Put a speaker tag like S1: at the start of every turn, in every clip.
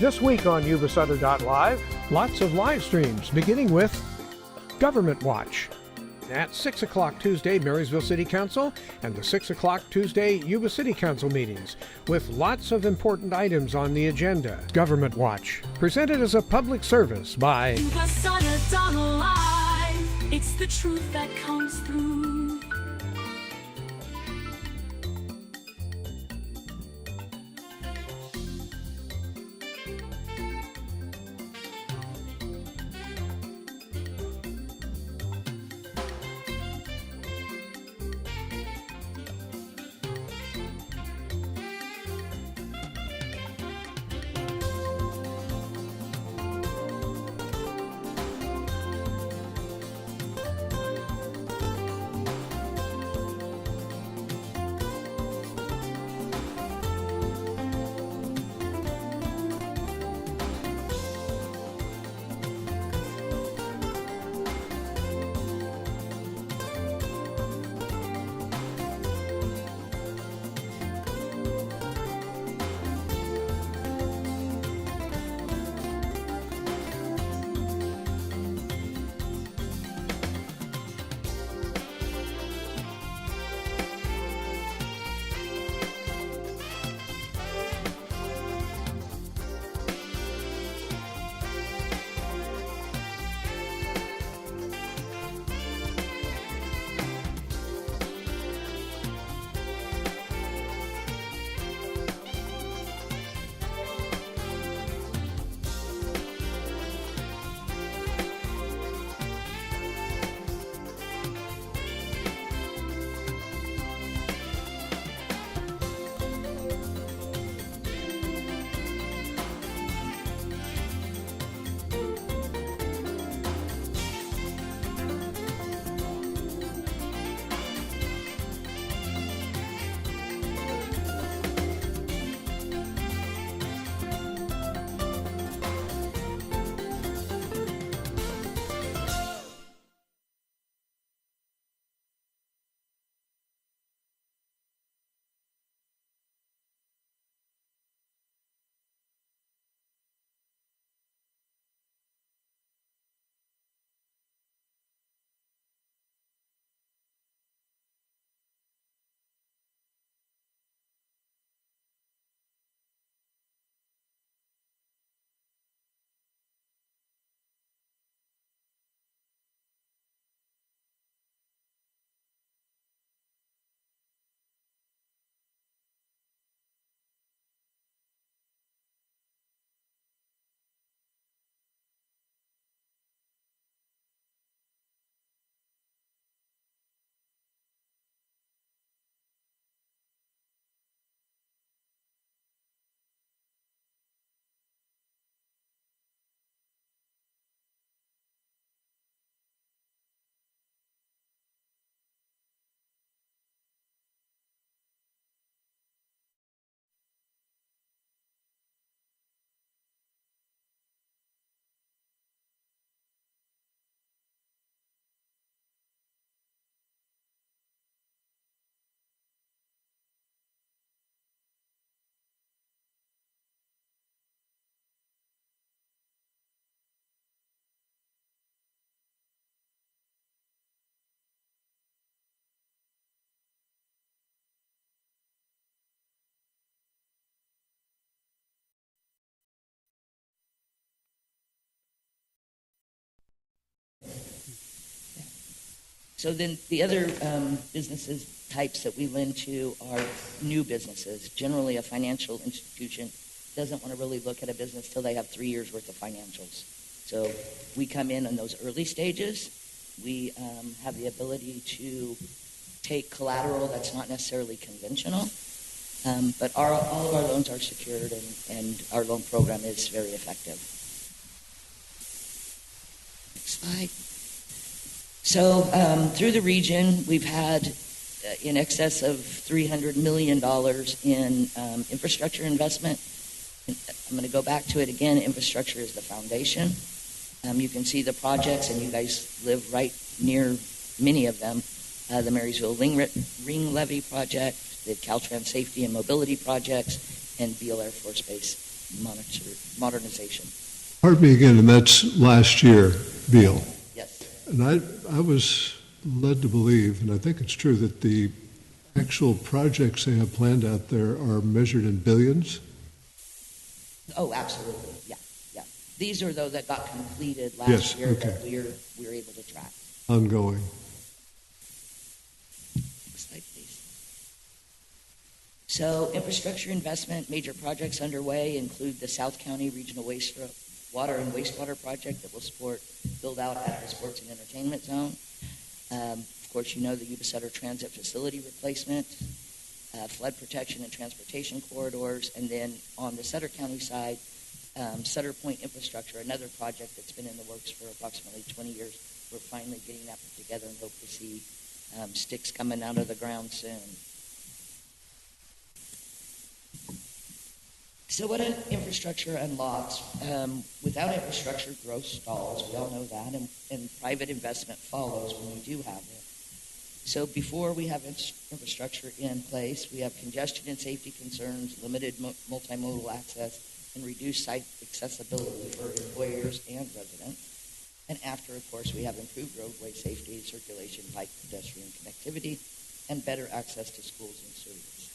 S1: This week on Yuba-Sutter.LIVE, lots of live streams, beginning with Government Watch. At 6 o'clock Tuesday, Marysville City Council, and the 6 o'clock Tuesday Yuba City Council meetings, with lots of important items on the agenda. Government Watch, presented as a public service by
S2: Yuba-Sutter.LIVE. It's the truth that comes through.
S3: So then the other businesses types that we lend to are new businesses. Generally, a financial institution doesn't want to really look at a business till they have 3 years worth of financials. So we come in those early stages. We have the ability to take collateral that's not necessarily conventional, but all of our loans are secured, and our loan program is very effective. Next slide. So through the region, we've had in excess of $300 million in infrastructure investment. I'm going to go back to it again. Infrastructure is the foundation. You can see the projects, and you guys live right near many of them. The Marysville Ring Levee Project, the Caltrans Safety and Mobility Projects, and Beale Air Force Base modernization.
S4: Pardon me again, and that's last year, Beal.
S3: Yes.
S4: And I was led to believe, and I think it's true, that the actual projects they have planned out there are measured in billions.
S3: Oh, absolutely. Yeah, yeah. These are those that got completed last
S4: Yes,
S3: year
S4: okay.
S3: that we're able to track.
S4: Ongoing.
S3: Next slide, please. So, infrastructure investment, major projects underway include the South County Regional Water and Wastewater Project that will support build out at the Sports and Entertainment Zone. Of course, you know the Yuba-Sutter Transit Facility replacement, flood protection and transportation corridors, and then on the Sutter County side, Sutter Point Infrastructure, another project that's been in the works for approximately 20 years. We're finally getting that put together and hope to see sticks coming out of the ground soon. So what an infrastructure unlocks? Without infrastructure, growth stalls. We all know that, and private investment follows when we do have it. So before we have infrastructure in place, we have congestion and safety concerns, limited multimodal access, and reduced site accessibility for employers and residents. And after, of course, we have improved roadway safety, circulation, bike, pedestrian connectivity, and better access to schools and services.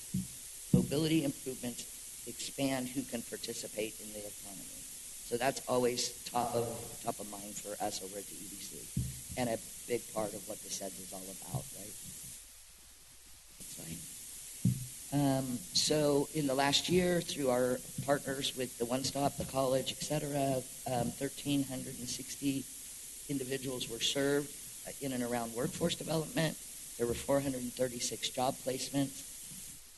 S3: Mobility improvements expand who can participate in the economy. So that's always top of mind for us over at the EDC, and a big part of what the SEDS is all about, right? So in the last year, through our partners with the One Stop, the college, et cetera, 1,360 individuals were served in and around workforce development. There were 436 job placements.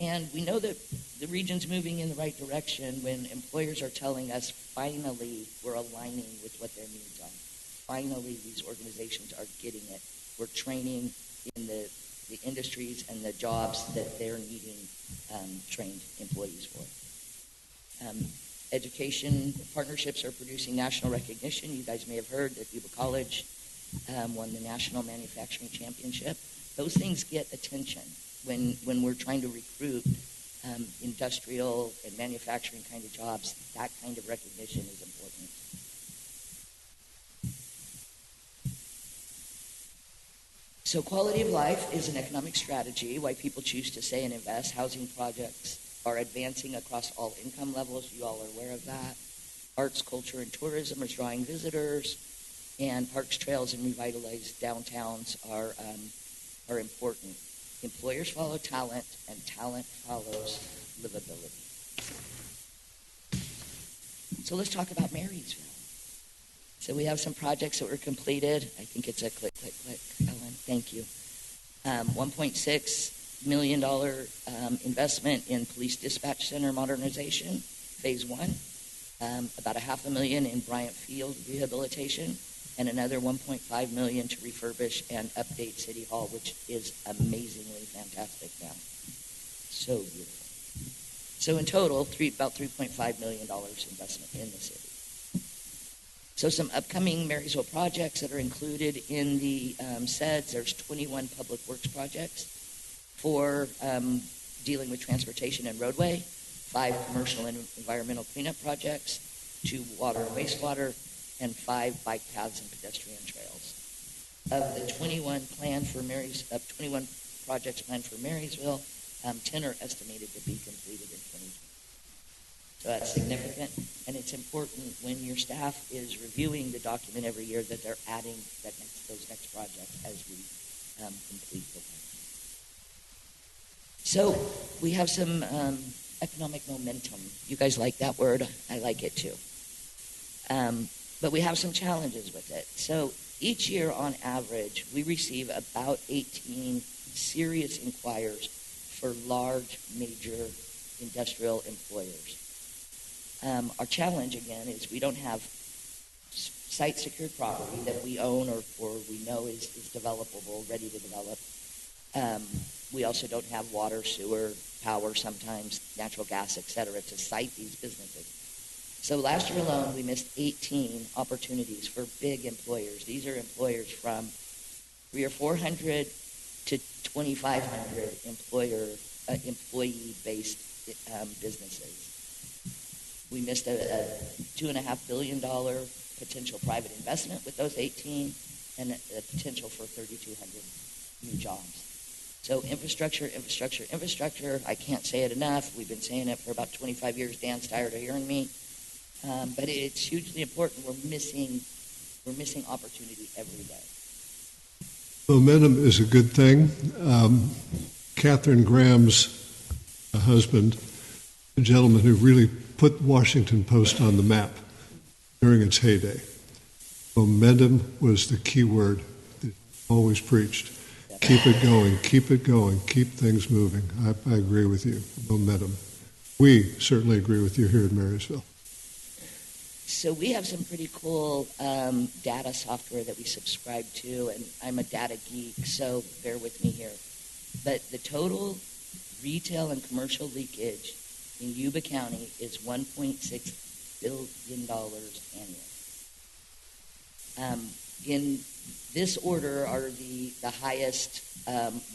S3: And we know that the region's moving in the right direction when employers are telling us, finally, we're aligning with what their needs are. Finally, these organizations are getting it. We're training in the industries and the jobs that they're needing trained employees for. Education partnerships are producing national recognition. You guys may have heard that Yuba College won the National Manufacturing Championship. Those things get attention when we're trying to recruit industrial and manufacturing kind of jobs. That kind of recognition is important. So quality of life is an economic strategy, why people choose to stay and invest. Housing projects are advancing across all income levels. You all are aware of that. Arts, culture, and tourism is drawing visitors, and parks, trails, and revitalized downtowns are important. Employers follow talent, and talent follows livability. So let's talk about Marysville. So we have some projects that were completed. I think it's a click, Ellen. Thank you. $1.6 million investment in police dispatch center modernization, phase one. About $500,000 in Bryant Field rehabilitation, and another $1.5 million to refurbish and update City Hall, which is amazingly fantastic now. So beautiful. So in total, about $3.5 million investment in the city. So some upcoming Marysville projects that are included in the SEDS. There's 21 public works projects, 4 dealing with transportation and roadway, 5 commercial and environmental cleanup projects, 2 water and wastewater, and 5 bike paths and pedestrian trails. Of the 21 projects planned for Marysville, 10 are estimated to be completed in 2020. So that's significant, and it's important when your staff is reviewing the document every year that they're adding those next projects as we complete the work. So we have some economic momentum. You guys like that word? I like it too. But we have some challenges with it. So each year, on average, we receive about 18 serious inquiries for large, major industrial employers. Our challenge, again, is we don't have site-secured property that we own or we know is developable, ready to develop. We also don't have water, sewer, power, sometimes natural gas, et cetera, to site these businesses. So last year alone, we missed 18 opportunities for big employers. These are employers from 300 or 400 to 2,500 employee-based businesses. We missed a $2.5 billion potential private investment with those 18 and a potential for 3,200 new jobs. So infrastructure, infrastructure, infrastructure. I can't say it enough. We've been saying it for about 25 years. Dan's tired of hearing me. But it's hugely important. We're missing opportunity every day.
S4: Momentum is a good thing. Catherine Graham's husband, a gentleman who really put Washington Post on the map during its heyday. Momentum was the key word that he always preached. Keep it going, keep it going, keep things moving. I agree with you. Momentum. We certainly agree with you here in Marysville.
S3: So we have some pretty cool data software that we subscribe to, and I'm a data geek, so bear with me here. But the total retail and commercial leakage in Yuba County is $1.6 billion annually. In this order are the highest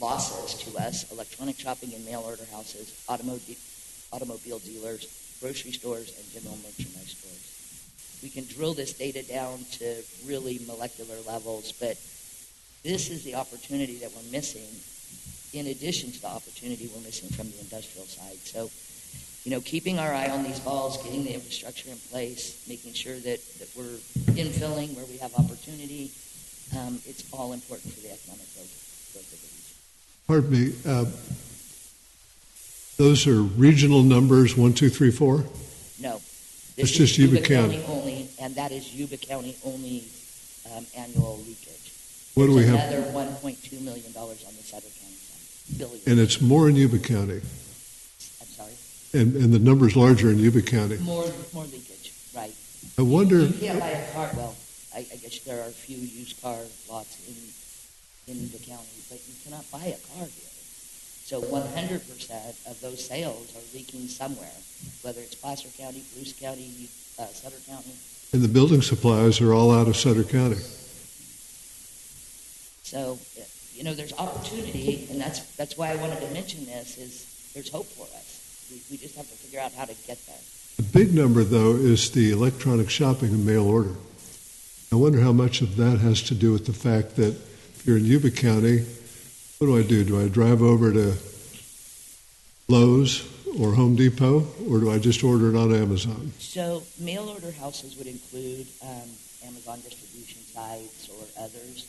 S3: losses to us: electronic shopping and mail order houses, automobile dealers, grocery stores, and general merchandise stores. We can drill this data down to really molecular levels, but this is the opportunity that we're missing, in addition to the opportunity we're missing from the industrial side. So, keeping our eye on these balls, getting the infrastructure in place, making sure that we're infilling where we have opportunity, it's all important for the economic growth of the region.
S4: Pardon me, those are regional numbers, 1, 2, 3, 4?
S3: No.
S4: It's
S3: This
S4: just
S3: is
S4: Yuba County
S3: only, and that is Yuba County only annual leakage.
S4: What do we have?
S3: Another $1.2 million on the Sutter County side. Billion.
S4: And it's more in Yuba County.
S3: I'm sorry?
S4: And the number's larger in Yuba County.
S3: More leakage, right.
S4: I wonder,
S3: You can't buy a car. Well, I guess there are a few used car lots in the county, but you cannot buy a car here. So 100% of those sales are leaking somewhere, whether it's Placer County, Bruce County, Sutter County.
S4: and the building supplies are all out of Sutter County.
S3: So, there's opportunity, and that's why I wanted to mention this, is there's hope for us. We just have to figure out how to get there.
S4: The big number, though, is the electronic shopping and mail order. I wonder how much of that has to do with the fact that if you're in Yuba County, what do? Do I drive over to Lowe's or Home Depot, or do I just order it on Amazon?
S3: So mail order houses would include Amazon distribution sites or others.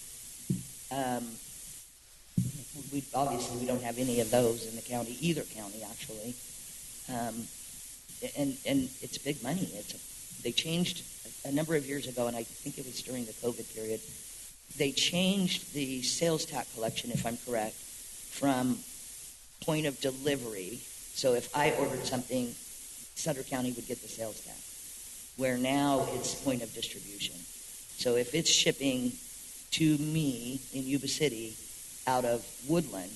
S3: Obviously, we don't have any of those in the county, either county, actually. And it's big money. They changed a number of years ago, and I think it was during the COVID period, they changed the sales tax collection, if I'm correct, from point of delivery. So if I ordered something, Sutter County would get the sales tax, where now it's point of distribution. So if it's shipping to me in Yuba City out of Woodland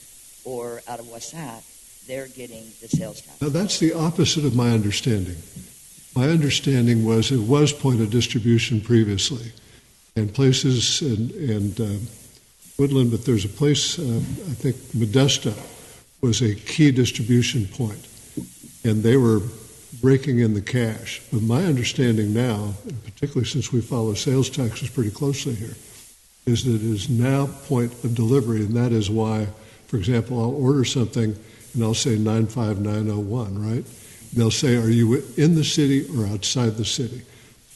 S3: or out of Wasatch, they're getting the sales tax.
S4: Now, that's the opposite of my understanding. My understanding was it was point of distribution previously, and places and Woodland, but there's a place, I think Modesto was a key distribution point, and they were breaking in the cash. But my understanding now, and particularly since we follow sales taxes pretty closely here, is that it is now point of delivery, and that is why, for example, I'll order something and I'll say 95901, right? And they'll say, are you in the city or outside the city?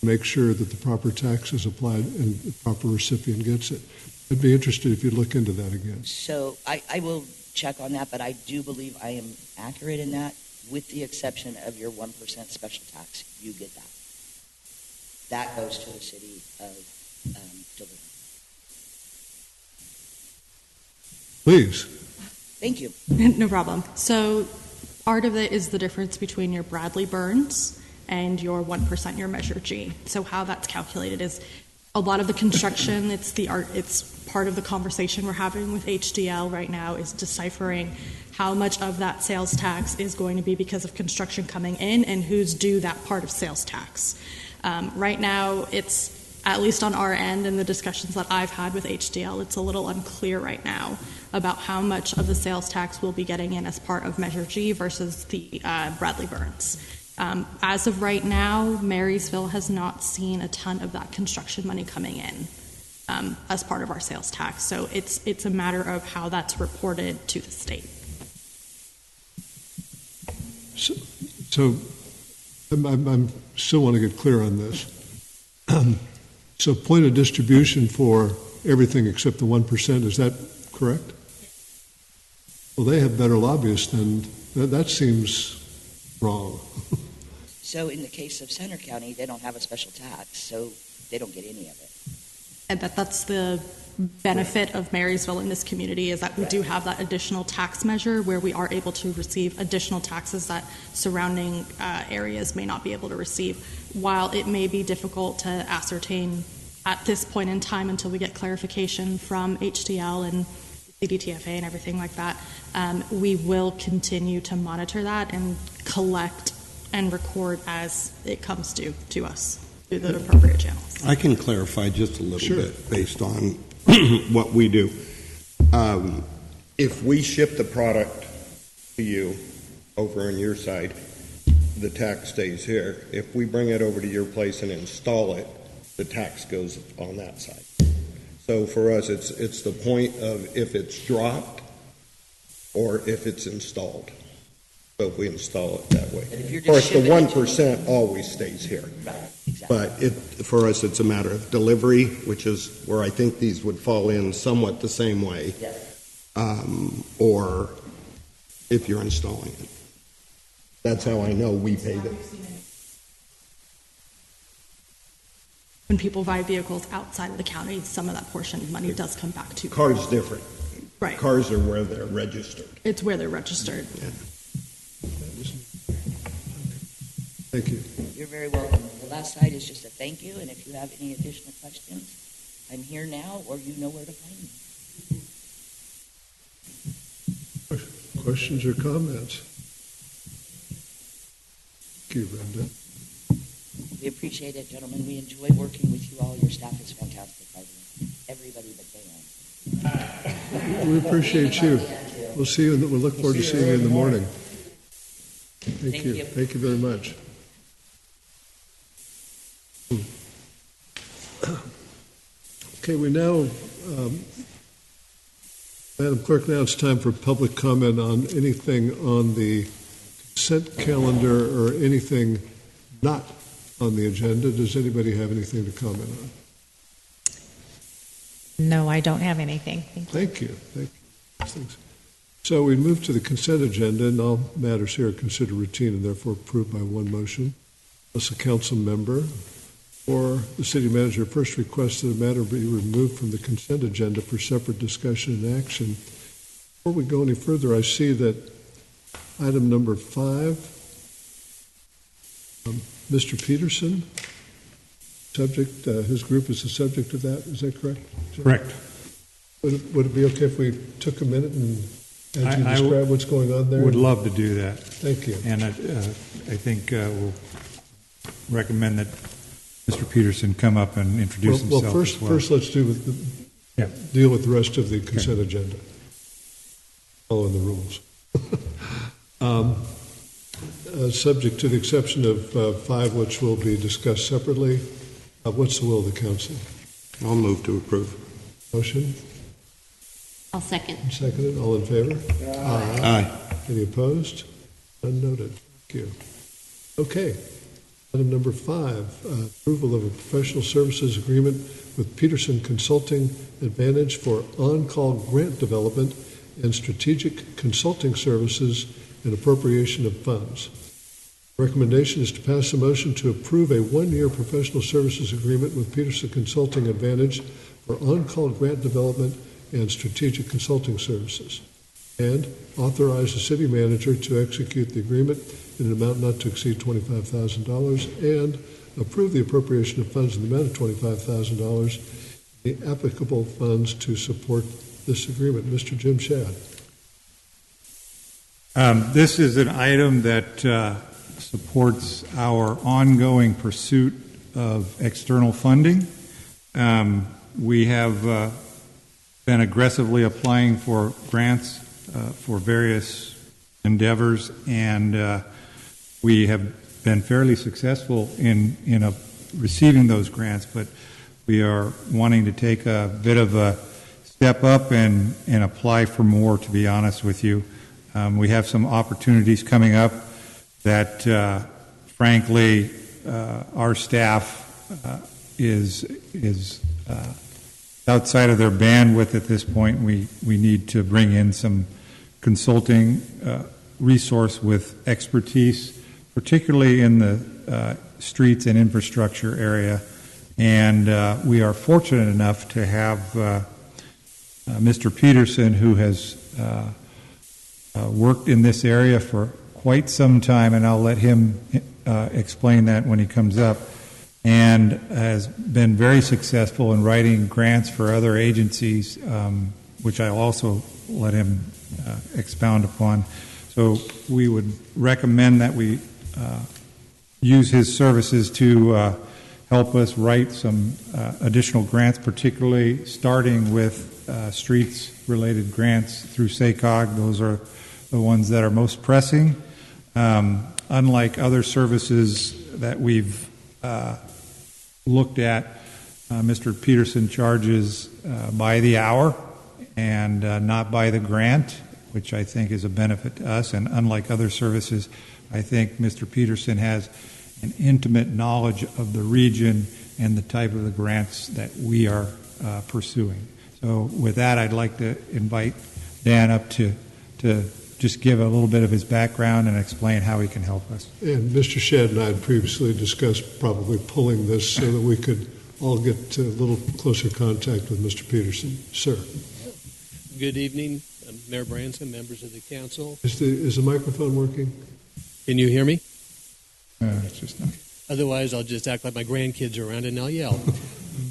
S4: Make sure that the proper tax is applied and the proper recipient gets it. I'd be interested if you'd look into that again.
S3: So I will check on that, but I do believe I am accurate in that, with the exception of your 1% special tax. You get that. That goes to the city of Duluth.
S4: Please.
S3: Thank you.
S5: No problem. So part of it is the difference between your Bradley Burns and your 1%, your Measure G. So how that's calculated is a lot of the construction, it's part of the conversation we're having with HDL right now is deciphering how much of that sales tax is going to be because of construction coming in and who's due that part of sales tax. Right now, it's, at least on our end and the discussions that I've had with HDL, it's a little unclear right now about how much of the sales tax we'll be getting in as part of Measure G versus the Bradley Burns. As of right now, Marysville has not seen a ton of that construction money coming in as part of our sales tax. So it's a matter of how that's reported to the state.
S4: So I'm still want to get clear on this. So point of distribution for everything except the 1%, is that correct? Well, they have better lobbyists than, that seems wrong.
S3: So in the case of Center County, they don't have a special tax, so they don't get any of it.
S5: And that's the benefit of Marysville in this community, is that we do have that additional tax measure where we are able to receive additional taxes that surrounding areas may not be able to receive. While it may be difficult to ascertain at this point in time until we get clarification from HDL and CDTFA and everything like that, we will continue to monitor that and collect and record as it comes to us through the appropriate channels.
S6: I can clarify just a little
S4: Sure.
S6: bit based on what we do. If we ship the product to you over on your side, the tax stays here. If we bring it over to your place and install it, the tax goes on that side. So for us, it's the point of if it's dropped or if it's installed. So if we install it that way.
S3: But if you're
S6: Of
S3: just
S6: course, the
S3: shipping it to
S6: 1% always stays here.
S3: Right, exactly.
S6: But for us, it's a matter of delivery, which is where I think these would fall in somewhat the same way,
S3: Yes.
S6: or if you're installing it. That's how I know we paid it.
S5: When people buy vehicles outside of the county, some of that portion of money does come back to
S6: Cars different.
S5: Right.
S6: Cars are where they're registered.
S5: It's where they're registered.
S6: Yeah.
S4: Thank you.
S3: You're very welcome. The last slide is just a thank you, and if you have any additional questions, I'm here now, or you know where to find me.
S4: Questions or comments? Thank you, Brenda.
S3: We appreciate it, gentlemen. We enjoy working with you all. Your staff is fantastic, by the way. Everybody but Dan.
S4: We appreciate you. We'll see you. We'll look forward to seeing you in the morning. Thank you. Thank you very much. Okay, we now, Madam Clerk, now it's time for public comment on anything on the consent calendar or anything not on the agenda. Does anybody have anything to comment on?
S7: No, I don't have anything. Thank you.
S4: Thank you. Thanks. So we move to the consent agenda, and all matters here are considered routine and therefore approved by one motion, unless a council member or the city manager first requests that a matter be removed from the consent agenda for separate discussion and action. Before we go any further, I see that item number 5, Mr. Peterson, subject, his group is the subject of that. Is that correct?
S8: Correct.
S4: Would it be okay if we took a minute and as you
S8: I
S4: describe what's going on there?
S8: Would love to do that.
S4: Thank you.
S8: And I think we'll recommend that Mr. Peterson come up and introduce himself
S4: Well,
S8: as well.
S4: first let's deal with the rest of the consent agenda. Following the rules. Subject to the exception of 5, which will be discussed separately. What's the will of the council?
S6: I'll move to approve.
S4: Motion?
S7: I'll second.
S4: Seconded. All in favor?
S6: Aye.
S4: Any opposed? None noted. Thank you. Okay. Item number 5, approval of a professional services agreement with Peterson Consulting Advantage for on-call grant development and strategic consulting services and appropriation of funds. Recommendation is to pass a motion to approve a 1-year professional services agreement with Peterson Consulting Advantage for on-call grant development and strategic consulting services, and authorize the city manager to execute the agreement in an amount not to exceed $25,000 and approve the appropriation of funds in the amount of $25,000, the applicable funds to support this agreement. Mr. Jim Shadd.
S8: This is an item that supports our ongoing pursuit of external funding. We have been aggressively applying for grants for various endeavors, and we have been fairly successful in receiving those grants, but we are wanting to take a bit of a step up and apply for more, to be honest with you. We have some opportunities coming up that, frankly, our staff is outside of their bandwidth at this point. We need to bring in some consulting resource with expertise, particularly in the streets and infrastructure area. And we are fortunate enough to have Mr. Peterson, who has worked in this area for quite some time, and I'll let him explain that when he comes up, and has been very successful in writing grants for other agencies, which I'll also let him expound upon. So we would recommend that we use his services to help us write some additional grants, particularly starting with streets-related grants through SACOG. Those are the ones that are most pressing. Unlike other services that we've looked at, Mr. Peterson charges by the hour and not by the grant, which I think is a benefit to us. And unlike other services, I think Mr. Peterson has an intimate knowledge of the region and the type of the grants that we are pursuing. So with that, I'd like to invite Dan up to just give a little bit of his background and explain how he can help us.
S4: And Mr. Shedd and I had previously discussed probably pulling this so that we could all get a little closer contact with Mr. Peterson. Sir.
S9: Good evening, Mayor Branson, members of the council.
S4: Is the microphone working?
S9: Can you hear me?
S8: It's just not.
S9: Otherwise, I'll just act like my grandkids are around and I'll yell.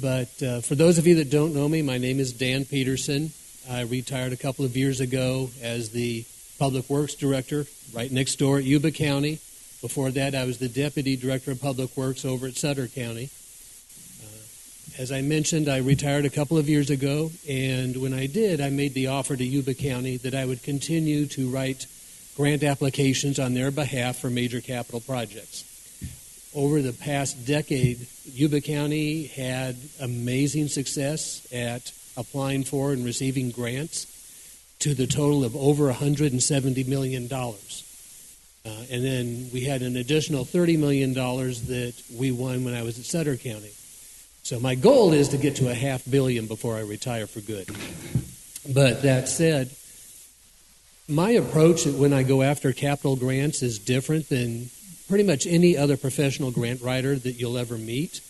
S9: But for those of you that don't know me, my name is Dan Peterson. I retired a couple of years ago as the Public Works Director right next door at Yuba County. Before that, I was the Deputy Director of Public Works over at Sutter County. As I mentioned, I retired a couple of years ago, and when I did, I made the offer to Yuba County that I would continue to write grant applications on their behalf for major capital projects. Over the past decade, Yuba County had amazing success at applying for and receiving grants to the total of over $170 million. And then we had an additional $30 million that we won when I was at Sutter County. So my goal is to get to $500 million before I retire for good. But that said, my approach when I go after capital grants is different than pretty much any other professional grant writer that you'll ever meet.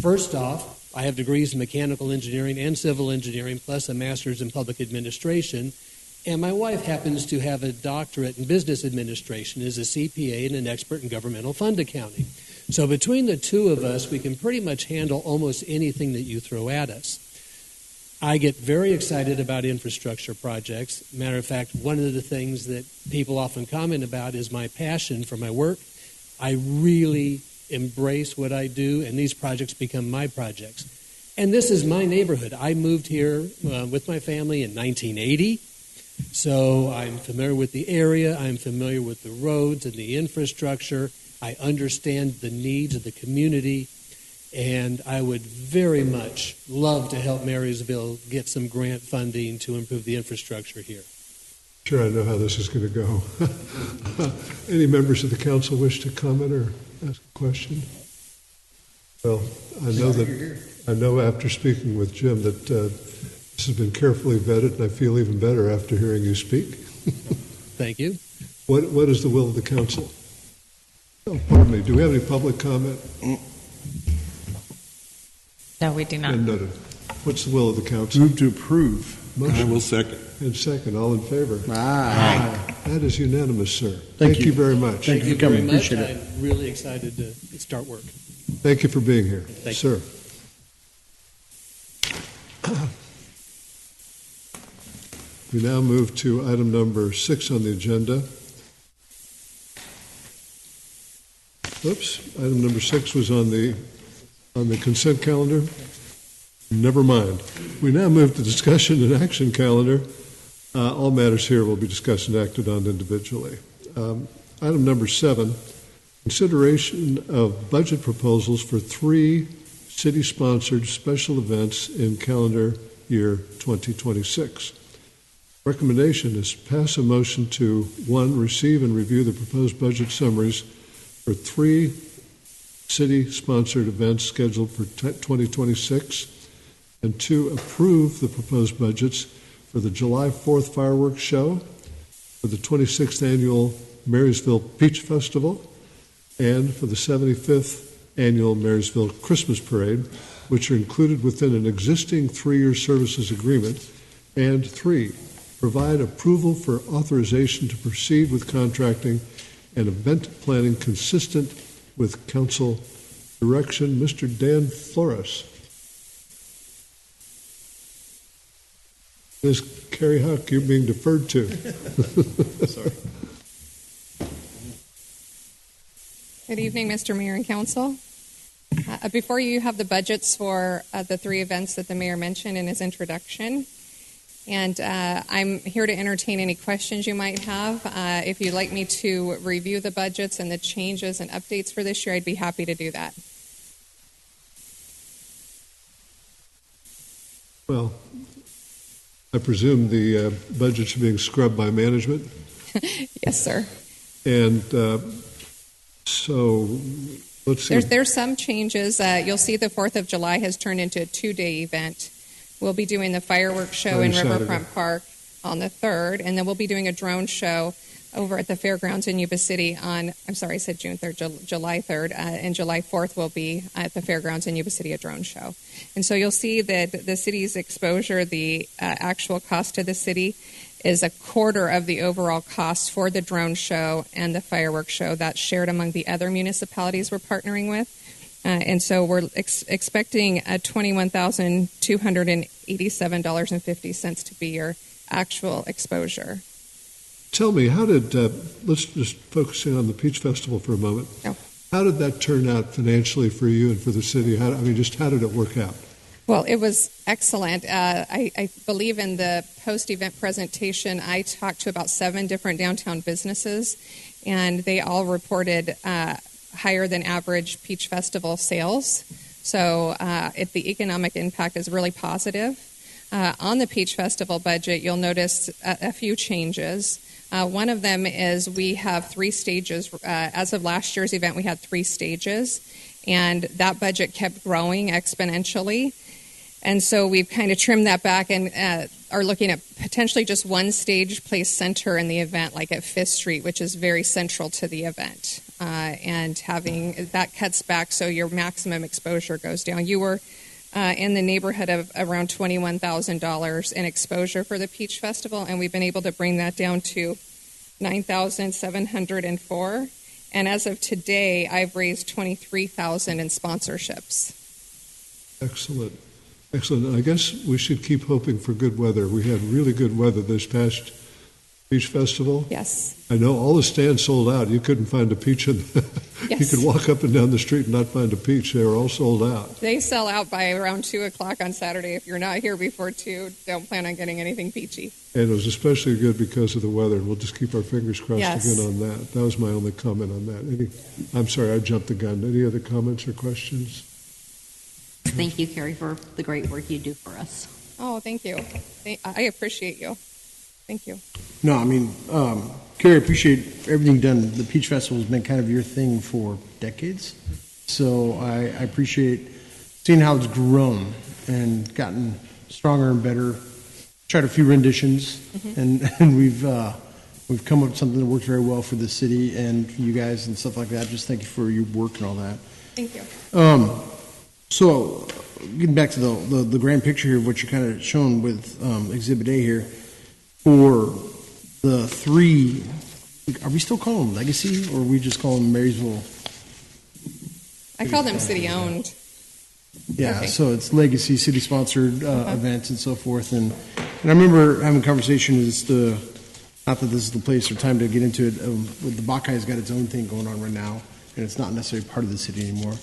S9: First off, I have degrees in mechanical engineering and civil engineering, plus a master's in public administration. And my wife happens to have a doctorate in business administration, is a CPA and an expert in governmental fund accounting. So between the two of us, we can pretty much handle almost anything that you throw at us. I get very excited about infrastructure projects. Matter of fact, one of the things that people often comment about is my passion for my work. I really embrace what I do, and these projects become my projects. And this is my neighborhood. I moved here with my family in 1980, so I'm familiar with the area. I'm familiar with the roads and the infrastructure. I understand the needs of the community, and I would very much love to help Marysville get some grant funding to improve the infrastructure here.
S4: Sure, I know how this is going to go. Any members of the council wish to comment or ask a question? Well, I know after speaking with Jim that this has been carefully vetted, and I feel even better after hearing you speak.
S9: Thank you.
S4: What is the will of the council? Oh, pardon me. Do we have any public comment?
S7: No, we do not.
S4: And noted. What's the will of the council?
S10: Move to approve.
S4: Motion.
S10: I will second.
S4: And second. All in favor?
S10: Aye.
S4: That is unanimous, sir.
S10: Thank
S4: you
S10: you
S4: very much.
S10: Thank you for coming.
S9: Very much.
S10: Appreciate it.
S9: I'm really excited to start work.
S4: Thank you for being here,
S9: Thank
S4: sir. We now move to item number 6 on the agenda. Oops, item number 6 was on the consent calendar. Never mind. We now move to discussion and action calendar. All matters here will be discussed and acted on individually. Item number 7 Consideration of budget proposals for 3 city-sponsored special events in calendar year 2026. Recommendation is pass a motion to 1, receive and review the proposed budget summaries for 3 city-sponsored events scheduled for 2026, and 2, approve the proposed budgets for the July 4th fireworks show, for the 26th annual Marysville Peach Festival, and for the 75th annual Marysville Christmas Parade, which are included within an existing 3-year services agreement. And 3, provide approval for authorization to proceed with contracting and event planning consistent with council direction. Mr. Dan Flores. Ms. Carrie Huck, you're being deferred to.
S11: Sorry. Good evening, Mr. Mayor and Council. Before you have the budgets for the 3 events that the mayor mentioned in his introduction. And I'm here to entertain any questions you might have. If you'd like me to review the budgets and the changes and updates for this year, I'd be happy to do that.
S4: Well, I presume the budgets are being scrubbed by management?
S11: Yes, sir.
S4: And so let's see.
S11: There's some changes. You'll see the 4th of July has turned into a 2-day event. We'll be doing the fireworks show in Riverfront Park on the 3rd, and then we'll be doing a drone show over at the fairgrounds in Yuba City on, I'm sorry, I said June 3rd, July 3rd, and July 4th will be at the fairgrounds in Yuba City, a drone show. And so you'll see that the city's exposure, the actual cost to the city, is a quarter of the overall cost for the drone show and the fireworks show. That's shared among the other municipalities we're partnering with. And so we're expecting $21,287.50 to be your actual exposure.
S4: Tell me, how did, let's just focus in on the Peach Festival for a moment.
S11: Oh.
S4: How did that turn out financially for you and for the city? How did it work out?
S11: Well, it was excellent. I believe in the post-event presentation, I talked to about 7 different downtown businesses, and they all reported higher than average Peach Festival sales. So the economic impact is really positive. On the Peach Festival budget, you'll notice a few changes. One of them is we have 3 stages. As of last year's event, we had 3 stages, and that budget kept growing exponentially. And so we've kind of trimmed that back and are looking at potentially just 1 stage placed center in the event, like at 5th Street, which is very central to the event. And having that cuts back so your maximum exposure goes down. You were in the neighborhood of around $21,000 in exposure for the Peach Festival, and we've been able to bring that down to $9,704. And as of today, I've raised $23,000 in sponsorships.
S4: Excellent. Excellent. I guess we should keep hoping for good weather. We had really good weather this past Peach Festival.
S11: Yes.
S4: I know all the stands sold out. You couldn't find a peach.
S11: Yes.
S4: You could walk up and down the street and not find a peach. They were all sold out.
S11: They sell out by around 2 o'clock on Saturday. If you're not here before 2, don't plan on getting anything peachy.
S4: And it was especially good because of the weather. And we'll just keep our fingers crossed
S11: Yes.
S4: again on that. That was my only comment on that. I'm sorry, I jumped the gun. Any other comments or questions?
S7: Thank you, Carrie, for the great work you do for us.
S11: Oh, thank you. I appreciate you. Thank you.
S12: No, I mean, Carrie, I appreciate everything done. The Peach Festival has been kind of your thing for decades. So I appreciate seeing how it's grown and gotten stronger and better. Tried a few renditions, and we've come up with something that works very well for the city and you guys and stuff like that. Just thank you for your work and all that.
S11: Thank you.
S12: So getting back to the grand picture here of what you're kind of shown with Exhibit A here, for the 3, are we still calling them Legacy, or are we just calling them Marysville?
S11: I call them city-owned.
S12: Yeah,
S11: Okay.
S12: so it's Legacy, city-sponsored events and so forth. And I remember having a conversation as to, not that this is the place or time to get into it, the Buckeye's got its own thing going on right now, and it's not necessarily part of the city anymore.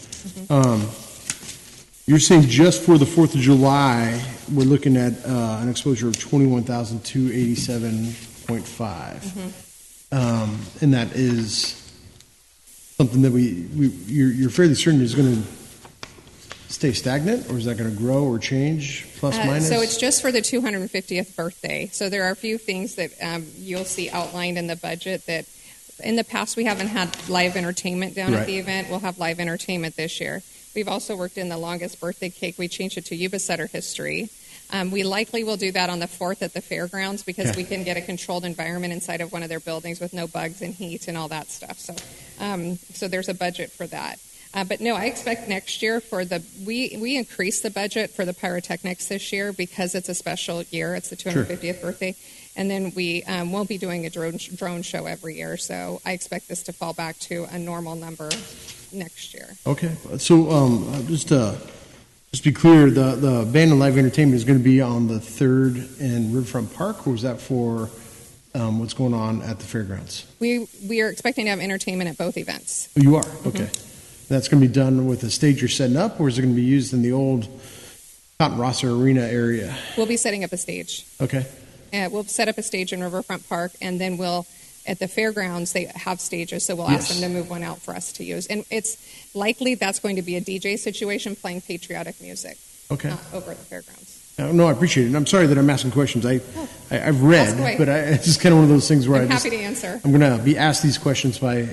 S12: You're saying just for the 4th of July, we're looking at an exposure of 21,287.5. And that is something that you're fairly certain is going to stay stagnant, or is that going to grow or change, plus minus?
S11: So it's just for the 250th birthday. So there are a few things that you'll see outlined in the budget that in the past we haven't had live entertainment down at the event. We'll have live entertainment this year. We've also worked in the longest birthday cake. We changed it to Yuba-Sutter history. We likely will do that on the 4th at the fairgrounds because we can get a controlled environment inside of one of their buildings with no bugs and heat and all that stuff. So there's a budget for that. But no, I expect next year we increased the budget for the pyrotechnics this year because it's a special year. It's the 250th birthday. And then we won't be doing a drone show every year. So I expect this to fall back to a normal number next year.
S12: Okay. So just to be clear, the band and live entertainment is going to be on the 3rd in Riverfront Park, or is that for what's going on at the fairgrounds?
S11: We are expecting to have entertainment at both events.
S12: Oh, you are? Okay. That's going to be done with the stage you're setting up, or is it going to be used in the old Cotton Rosser Arena area?
S11: We'll be setting up a stage.
S12: Okay.
S11: We'll set up a stage in Riverfront Park, and then at the fairgrounds, they have stages, so we'll ask them to move one out for us to use. And it's likely that's going to be a DJ situation playing patriotic music over at the fairgrounds.
S12: No, I appreciate it. And I'm sorry that I'm asking questions. I've read, but it's just kind of one of those things where
S11: I'm happy to answer.
S12: I'm going to be asked these questions by,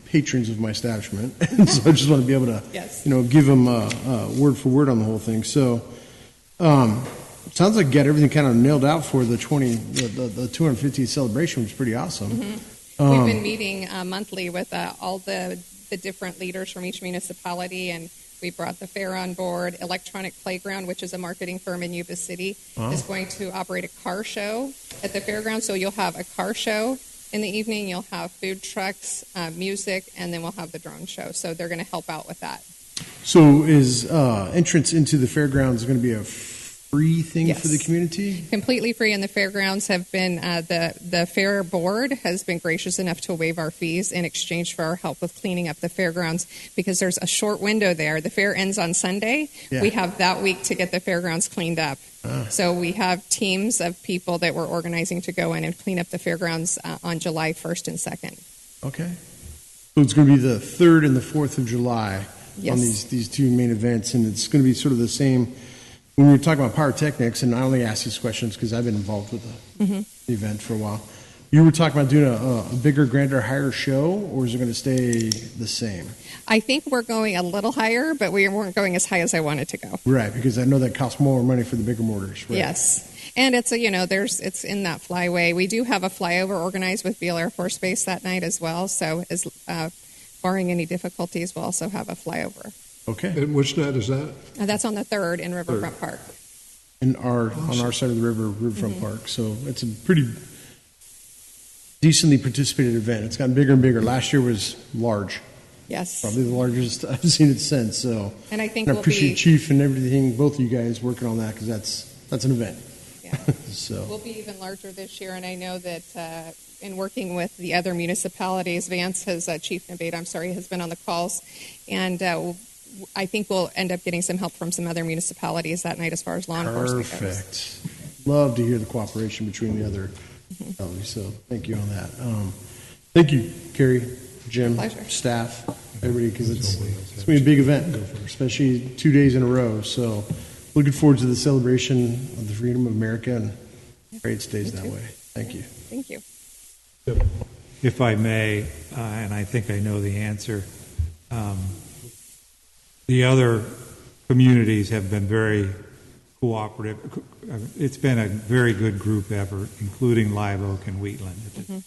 S12: patrons of my establishment. And so I just want to be able to, give them word for word on the whole thing. So sounds like you got everything kind of nailed out for the 250th celebration, which is pretty awesome.
S11: Mm-hmm. We've been meeting monthly with all the different leaders from each municipality, and we brought the fair on board. Electronic Playground, which is a marketing firm in Yuba City, is going to operate a car show at the fairground. So you'll have a car show in the evening, you'll have food trucks, music, and then we'll have the drone show. So they're going to help out with that.
S12: So is entrance into the fairgrounds going to be a free thing for the community?
S11: Completely free, and the fairgrounds have been, the fair board has been gracious enough to waive our fees in exchange for our help with cleaning up the fairgrounds, because there's a short window there. The fair ends on Sunday. We have that week to get the fairgrounds cleaned up. So we have teams of people that we're organizing to go in and clean up the fairgrounds on July 1st and 2nd.
S12: Okay. So it's going to be the 3rd and the 4th of July on these two main events, and it's going to be sort of the same. When we were talking about pyrotechnics, and I only ask these questions because I've been involved with the event for a while, you were talking about doing a bigger, grander, higher show, or is it going to stay the same?
S11: I think we're going a little higher, but we weren't going as high as I wanted to go.
S12: Right, because I know that costs more money for the bigger mortars. Right?
S11: Yes. And it's it's in that flyway. We do have a flyover organized with Beale Air Force Base that night as well. So barring any difficulties, we'll also have a flyover.
S4: Okay. And which night is that?
S11: That's on the 3rd in Riverfront Park.
S12: On our side of the river, Riverfront Park. So it's a pretty decently participated event. It's gotten bigger and bigger. Last year was large.
S11: Yes.
S12: Probably the largest I've seen it since. So,
S11: and I think
S12: I appreciate Chief and everything, both of you guys working on that, because that's an event.
S11: Yeah.
S12: So
S11: we'll be even larger this year, and I know that in working with the other municipalities, Vance has Chief Nabate, has been on the calls, and I think we'll end up getting some help from some other municipalities that night as far as law enforcement goes.
S12: Perfect. Love to hear the cooperation between the other municipalities. So thank you on that. Thank you, Carrie, Jim, staff, everybody, because it's going to be a big event, especially 2 days in a row. So looking forward to the celebration of the freedom of America, and pray it stays that way. Thank you.
S11: Thank you.
S8: If I may, and I think I know the answer, the other communities have been very cooperative. It's been a very good group effort, including Live Oak and Wheatland.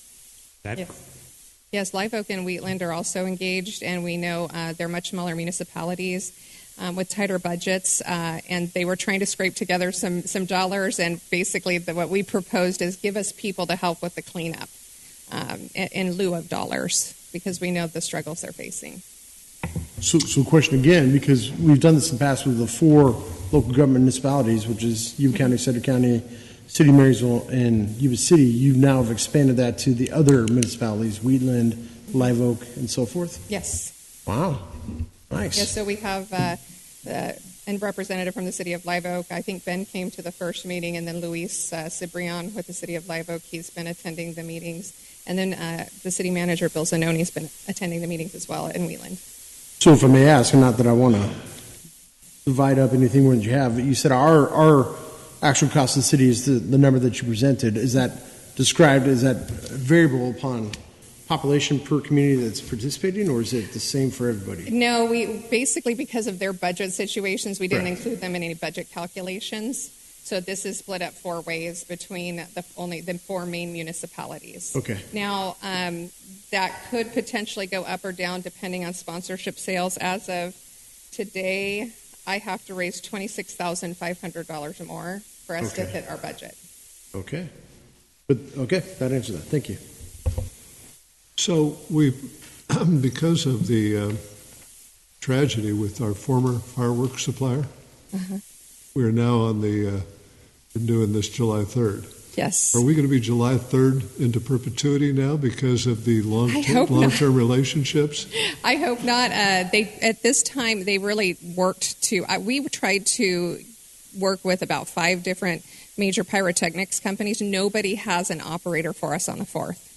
S11: Yes, Live Oak and Wheatland are also engaged, and we know they're much smaller municipalities with tighter budgets, and they were trying to scrape together some dollars, and basically what we proposed is give us people to help with the cleanup in lieu of dollars, because we know the struggles they're facing.
S12: So question again, because we've done this in the past with the 4 local government municipalities, which is Yuba County, Sutter County, City of Marysville, and Yuba City. You now have expanded that to the other municipalities, Wheatland, Live Oak, and so forth?
S11: Yes.
S12: Wow. Nice.
S11: Yes, so we have a representative from the City of Live Oak. I think Ben came to the first meeting, and then Luis Cibrian with the City of Live Oak. He's been attending the meetings. And then the city manager, Bill Zanoni, has been attending the meetings as well in Wheeling.
S12: So if I may ask, and not that I want to divide up anything more than you have, but you said our actual cost of the city is the number that you presented. Is that described, is that variable upon population per community that's participating, or is it the same for everybody?
S11: No, we basically, because of their budget situations, we didn't include them in any budget calculations. So this is split up 4 ways between the 4 main municipalities.
S12: Okay.
S11: Now, that could potentially go up or down depending on sponsorship sales. As of today, I have to raise $26,500 or more for us to hit our budget.
S12: Okay. But okay, that answers that. Thank you.
S4: So we, because of the tragedy with our former fireworks supplier, we are now on the doing this July 3rd.
S11: Yes.
S4: Are we going to be July 3rd into perpetuity now because of the long-term relationships?
S11: I hope not. They at this time they really worked to. We tried to work with about 5 different major pyrotechnics companies. Nobody has an operator for us on the 4th,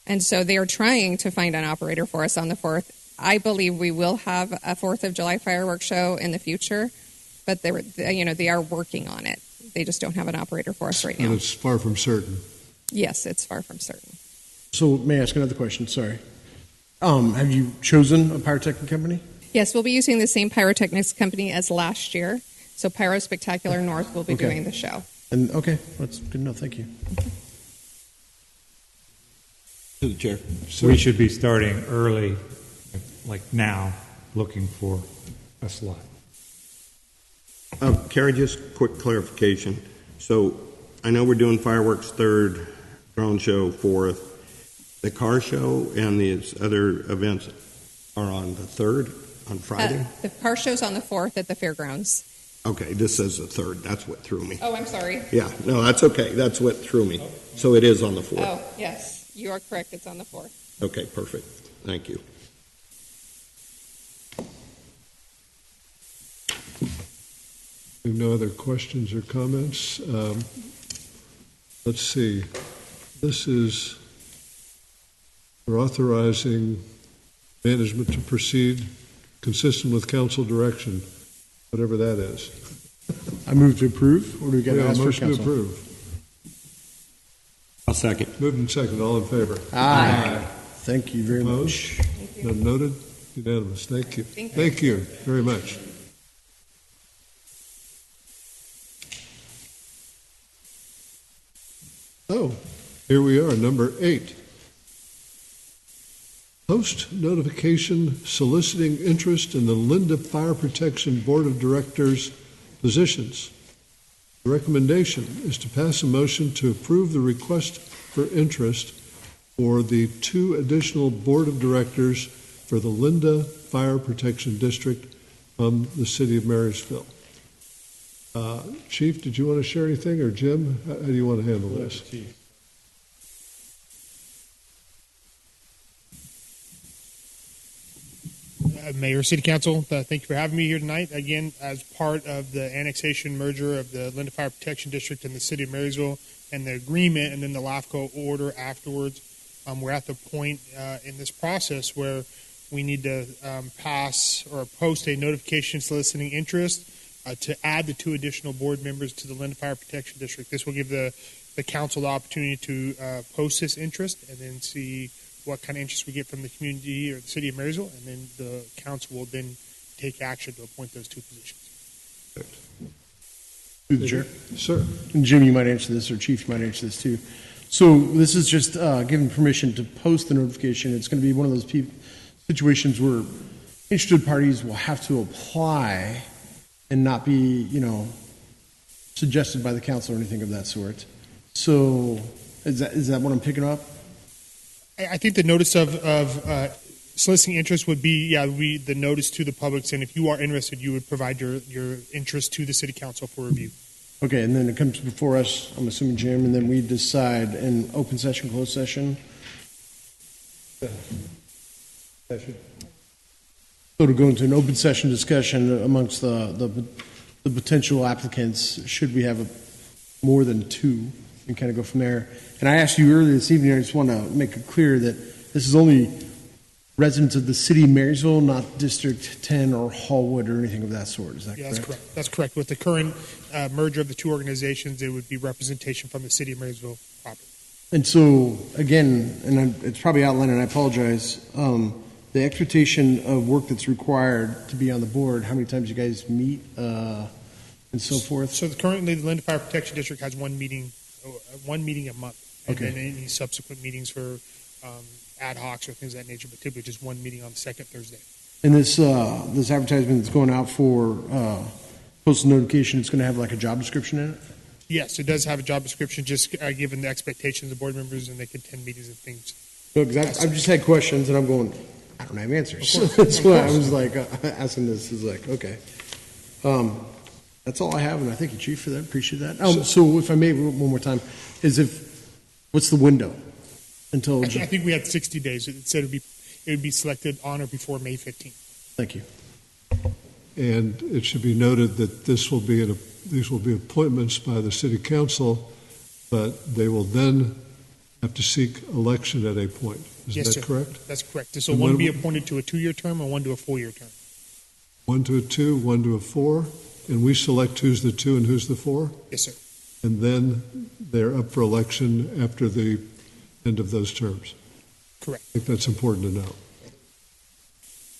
S11: and so they are trying to find an operator for us on the 4th. I believe we will have a 4th of July fireworks show in the future, but they are working on it. They just don't have an operator for us right now.
S4: And it's far from certain.
S11: Yes, it's far from certain.
S12: So may I ask another question? Sorry. Have you chosen a pyrotechnic company?
S11: Yes, we'll be using the same pyrotechnics company as last year. So Pyro Spectacular North will be doing the show.
S12: And okay, that's good enough. Thank you.
S6: To the chair.
S8: We should be starting early, like now, looking for a slot.
S6: Carrie, just quick clarification. So I know we're doing fireworks 3rd, drone show 4th. The car show and these other events are on the 3rd, on Friday?
S11: The car show's on the 4th at the fairgrounds.
S6: Okay, this says the 3rd. That's what threw me.
S11: Oh, I'm sorry.
S6: Yeah, no, that's okay. That's what threw me. So it is on the 4th.
S11: Oh, yes. You are correct. It's on the 4th.
S6: Okay, perfect. Thank you.
S4: We have no other questions or comments. Let's see. This is for authorizing management to proceed consistent with council direction, whatever that is.
S12: I move to approve, or do we got to ask for
S4: motion to
S12: council?
S4: approve.
S6: I'll second.
S4: Moved and seconded. All in favor?
S12: Aye. Thank you very
S4: Opposed?
S12: much.
S4: None noted? Unanimous. Thank you.
S11: Thank you.
S4: Very much. So, here we are, number 8. Post notification soliciting interest in the Linda Fire Protection Board of Directors positions. The recommendation is to pass a motion to approve the request for interest for the 2 additional Board of Directors for the Linda Fire Protection District from the City of Marysville. Chief, did you want to share anything, or Jim? How do you want to handle this?
S10: Chief.
S13: Mayor, City Council, thank you for having me here tonight. Again, as part of the annexation merger of the Linda Fire Protection District and the City of Marysville and the agreement and then the LAFCO order afterwards, we're at the point in this process where we need to pass or post a notification soliciting interest to add the 2 additional board members to the Linda Fire Protection District. This will give the council the opportunity to post this interest and then see what kind of interest we get from the community or the City of Marysville, and then the council will then take action to appoint those 2 positions.
S12: Through the chair.
S4: Sir.
S12: And Jim, you might answer this, or Chief, you might answer this too. So this is just giving permission to post the notification. It's going to be one of those situations where interested parties will have to apply and not be, suggested by the council or anything of that sort. So is that what I'm picking up?
S13: I think the notice of soliciting interest would be the notice to the public saying if you are interested, you would provide your interest to the City Council for review.
S12: Okay, and then it comes before us, I'm assuming, Jim, and then we decide in open session, closed session? So to go into an open session discussion amongst the potential applicants, should we have more than 2 and kind of go from there. And I asked you earlier this evening, I just want to make it clear that this is only residents of the city of Marysville, not District 10 or Hallwood or anything of that sort. Is that
S13: Yeah,
S12: correct?
S13: that's correct. That's correct. With the current merger of the two organizations, it would be representation from the city of Marysville proper.
S12: And so, again, it's probably outlined, and I apologize, the expectation of work that's required to be on the board, how many times you guys meet and so forth?
S13: So currently, the Linda Fire Protection District has one meeting a month. And
S12: Okay.
S13: then any subsequent meetings for ad hocs or things of that nature, but typically just one meeting on the second Thursday.
S12: And this advertisement that's going out for postal notification, it's going to have like a job description in it?
S13: Yes, it does have a job description, just given the expectations of board members, and they can attend meetings and things.
S12: No, because I've just had questions, and I'm going, I don't have answers. That's why I was like asking this. Is like, okay. That's all I have, and I thank you, Chief, for that. Appreciate that. So if I may, one more time, what's the window until?
S13: I think we had 60 days. It said it would be selected on or before May 15th.
S12: Thank you.
S4: And it should be noted that these will be appointments by the city council, but they will then have to seek election at a point. Is that correct?
S13: That's correct. So one be appointed to a 2-year term or one to a 4-year term.
S4: 1 to a 2, 1 to a 4, and we select who's the 2 and who's the 4?
S13: Yes, sir.
S4: And then they're up for election after the end of those terms.
S13: Correct.
S4: I think that's important to know.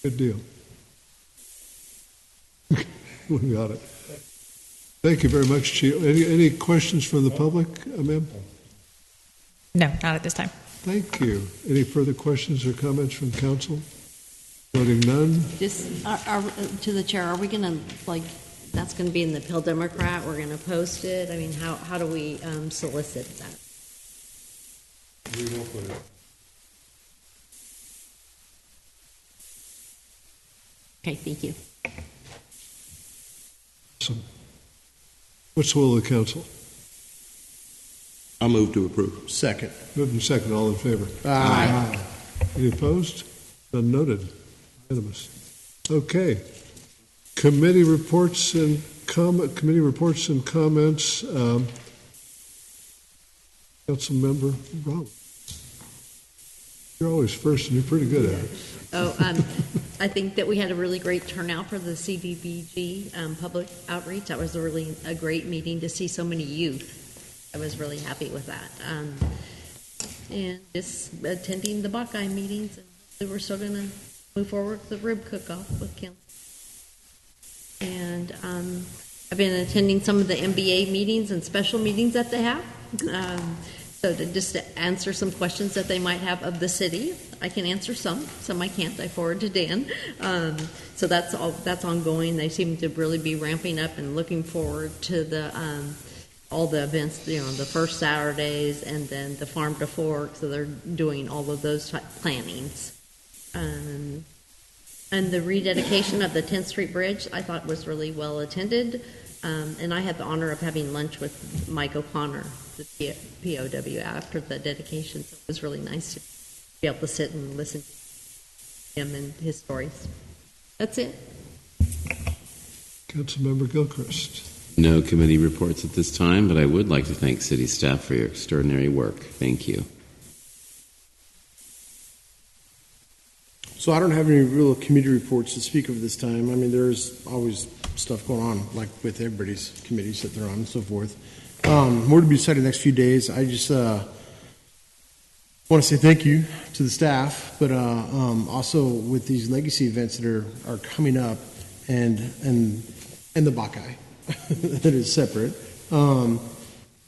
S4: Good deal. We got it. Thank you very much, Chief. Any questions from the public, ma'am?
S14: No, not at this time.
S4: Thank you. Any further questions or comments from council? Noting none.
S7: Just to the chair, are we going to, that's going to be in the Pill Democrat? We're going to post it? I mean, how do we solicit that?
S4: We will put it.
S7: Okay, thank you.
S4: Awesome. What's the will of the council?
S10: I'll move to approve.
S12: Second.
S4: Moved and second. All in favor?
S12: Aye.
S4: Any opposed? None noted. Unanimous. Okay. Committee reports and comments. Council member Roberts. You're always first, and you're pretty good at it.
S7: I think that we had a really great turnout for the CDBG public outreach. That was a great meeting to see so many youth. I was really happy with that. And just attending the Buckeye meetings, and we're still going to move forward with the rib cook-off with council. And I've been attending some of the MBA meetings and special meetings that they have. So to answer some questions that they might have of the city. I can answer some I can't. I forward to Dan. So that's ongoing. They seem to really be ramping up and looking forward to the all the events, the first Saturdays and then the Farm to Fork. So they're doing all of those type plannings. And the rededication of the 10th Street Bridge, I thought was really well attended. And I had the honor of having lunch with Mike O'Connor, the POW, after the dedication. So it was really nice to be able to sit and listen to him and his stories. That's it.
S4: Councilmember Gilchrist.
S15: No committee reports at this time, but I would like to thank city staff for your extraordinary work. Thank you.
S12: So I don't have any real committee reports to speak of this time. I mean, there's always stuff going on, like with everybody's committees that they're on and so forth. More to be said in the next few days. I just want to say thank you to the staff, but also with these legacy events that are coming up, and the Buckeye that is separate.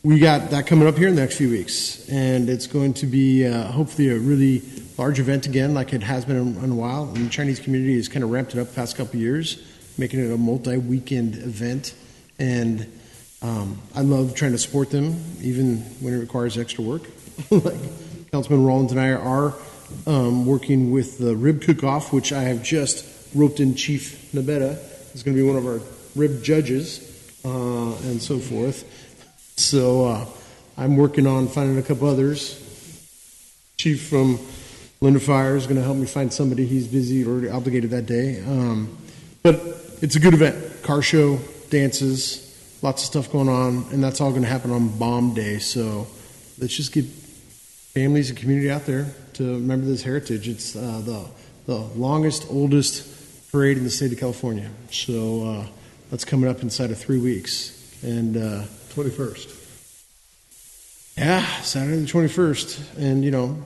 S12: We got that coming up here in the next few weeks, and it's going to be hopefully a really large event again, like it has been in a while. And the Chinese community has kind of ramped it up the past couple of years, making it a multi-weekend event, and I love trying to support them, even when it requires extra work. Like Councilman Rollins and I are working with the rib cook-off, which I have just roped in Chief Nabetta. He's going to be one of our rib judges and so forth. So I'm working on finding a couple others. Chief from Linda Fire is going to help me find somebody. He's busy or obligated that day. But it's a good event. Car show, dances, lots of stuff going on, and that's all going to happen on Bomb Day. So let's just get families and community out there to remember this heritage. It's the longest, oldest parade in the state of California. So that's coming up inside of 3 weeks. And
S4: 21st.
S12: Yeah, Saturday the 21st. And, you know,